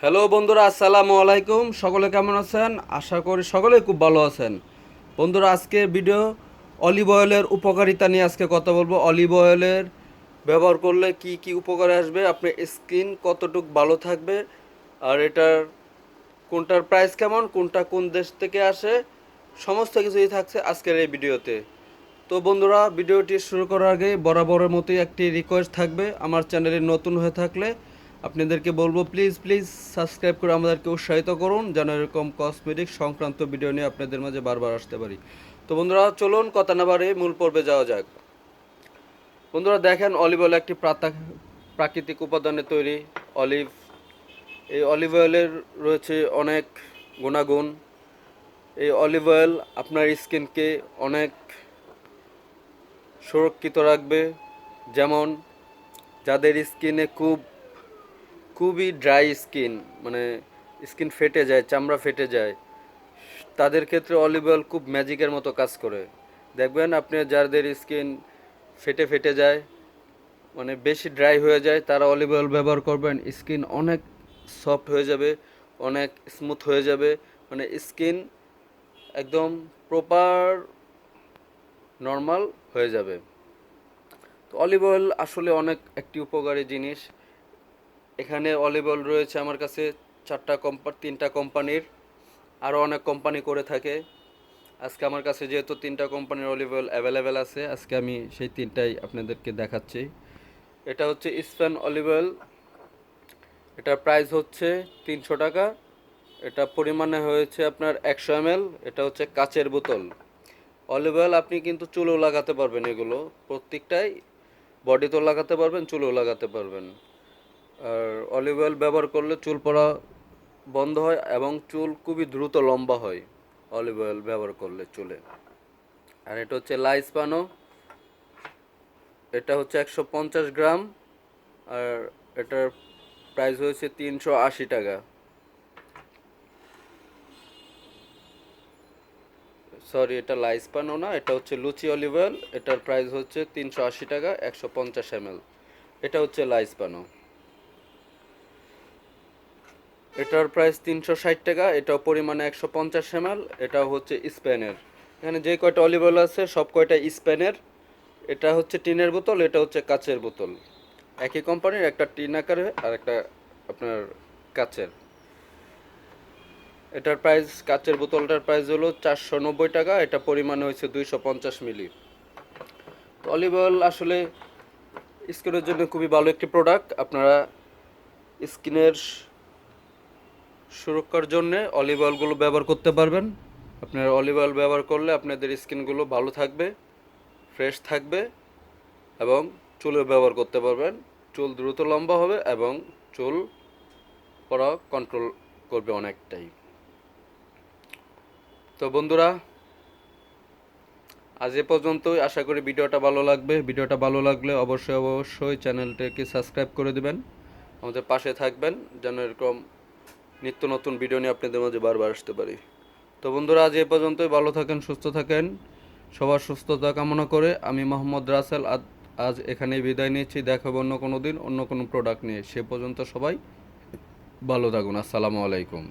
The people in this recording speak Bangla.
হ্যালো বন্ধুরা, আসসালামু আলাইকুম। সকলে কেমন আছেন? আশা করি সকলেই খুব ভালো আছেন। বন্ধুরা, আজকে ভিডিও অলিভ অয়েলের উপকারিতা নিয়ে আজকে কথা বলবো। অলিভ অয়েলের ব্যবহার করলে কি কি উপকারে আসবে, আপনার স্কিন কতটুকু ভালো থাকবে, আর এটার কোনটার প্রাইস কেমন, কোনটা কোন দেশ থেকে আসে, সমস্ত কিছুই থাকছে আজকের এই ভিডিওতে। তো বন্ধুরা, ভিডিওটি শুরু করার আগে বরাবরের মতোই একটি রিকোয়েস্ট থাকবে। আমার চ্যানেলে নতুন হয়ে থাকলে আপনাদেরকে বলবো, প্লিজ প্লিজ সাবস্ক্রাইব করে আমাদেরকে উৎসাহিত করুন, যেন এরকম কসমেটিক সংক্রান্ত ভিডিও নিয়ে আপনাদের মাঝে বারবার আসতে পারি। তো বন্ধুরা, চলুন কথা না বাড়িয়ে মূল পর্বে যাওয়া যাক। বন্ধুরা দেখেন, অলিভ অয়েল একটি প্রাকৃতিক উপাদানে তৈরি অলিভ। এই অলিভ অয়েলের রয়েছে অনেক গুণাগুণ। এই অলিভ অয়েল আপনার স্কিনকে অনেক সুরক্ষিত রাখবে। যেমন যাদের স্কিনে খুবই ড্রাই স্কিন, মানে স্কিন ফেটে যায়, চামড়া ফেটে যায়, তাদের ক্ষেত্রে অলিভ অয়েল খুব ম্যাজিকের মতো কাজ করে। দেখবেন আপনি যাদের স্কিন ফেটে ফেটে যায়, মানে বেশি ড্রাই হয়ে যায়, তারা অলিভ অয়েল ব্যবহার করবেন, স্কিন অনেক সফট হয়ে যাবে, অনেক স্মুথ হয়ে যাবে, মানে স্কিন একদম প্রপার নর্মাল হয়ে যাবে। তো অলিভ অয়েল আসলে অনেক একটি উপকারী জিনিস। এখানে অলিভ অয়েল রয়েছে আমার কাছে তিনটা কোম্পানির, আরও অনেক কোম্পানি করে থাকে। আজকে আমার কাছে যেহেতু তিনটা কোম্পানির অলিভ অয়েল অ্যাভেলেবেল আছে, আজকে আমি সেই তিনটাই আপনাদেরকে দেখাচ্ছি। এটা হচ্ছে স্প্যান অলিভ অয়েল। এটার প্রাইস হচ্ছে 300 টাকা। এটা পরিমাণে হয়েছে আপনার 100 ml। এটা হচ্ছে কাচের বোতল। অলিভ অয়েল আপনি কিন্তু চুলেও লাগাতে পারবেন, এগুলো প্রত্যেকটাই বডিতেও লাগাতে পারবেন, চুলেও লাগাতে পারবেন। আর অলিভ অয়েল ব্যবহার করলে চুল পড়া বন্ধ হয় এবং চুল খুবই দ্রুত লম্বা হয় অলিভ অয়েল ব্যবহার করলে চুলে। আর এটা হচ্ছে লাইসপানো। এটা হচ্ছে 150 গ্রাম। আর এটার প্রাইস হয়েছে 380 টাকা। সরি, এটা লাইসপানো না, এটা হচ্ছে লুচি অলিভ অয়েল। এটার প্রাইস হচ্ছে 380 টাকা, 150 ml। এটা হচ্ছে লাইসপানো। এটার প্রাইস 360 টাকা, এটাও পরিমাণে 150 ml। এটাও হচ্ছে স্পেনের। এখানে যে কয়টা অলিভ অয়েল আছে সব কয়টা স্পেনের। এটা হচ্ছে টিনের বোতল, এটা হচ্ছে কাচের বোতল। একই কোম্পানির, একটা টিন আকারে আর একটা আপনার কাচের। এটার প্রাইস, কাচের বোতলটার প্রাইস হলো 490 টাকা। এটা পরিমাণে হয়েছে 250 মিলি। তো অলিভ অয়েল আসলে স্কিনের জন্য খুবই ভালো একটি প্রোডাক্ট। আপনারা স্কিনের সুরক্ষার জন্য অলিভ অয়েলগুলো ব্যবহার করতে পারবেন। আপনারা অলিভ অয়েল ব্যবহার করলে আপনাদের স্কিনগুলো ভালো থাকবে, ফ্রেশ থাকবে, এবং চুলও ব্যবহার করতে পারবেন। চুল দ্রুত লম্বা হবে এবং চুল পড়া কন্ট্রোল করবে অনেকটাই। তো বন্ধুরা, আজ এ পর্যন্তই। আশা করি ভিডিওটা ভালো লাগবে। ভিডিওটা ভালো লাগলে অবশ্যই অবশ্যই চ্যানেলটাকে সাবস্ক্রাইব করে দেবেন, আমাদের পাশে থাকবেন, যেন এরকম নিত্য নতুন ভিডিও নিয়ে আপনাদের মাঝে বারবার আসতে পারি। তো বন্ধুরা, আজ এ পর্যন্তই। ভালো থাকেন, সুস্থ থাকেন। সবার সুস্থতা কামনা করে আমি মোহাম্মদ রাসেল আজ এখানেই বিদায় নিচ্ছি। দেখাবো অন্য কোনো দিন অন্য কোনো প্রোডাক্ট নিয়ে। সে পর্যন্ত সবাই ভালো থাকুন। আসসালামু আলাইকুম।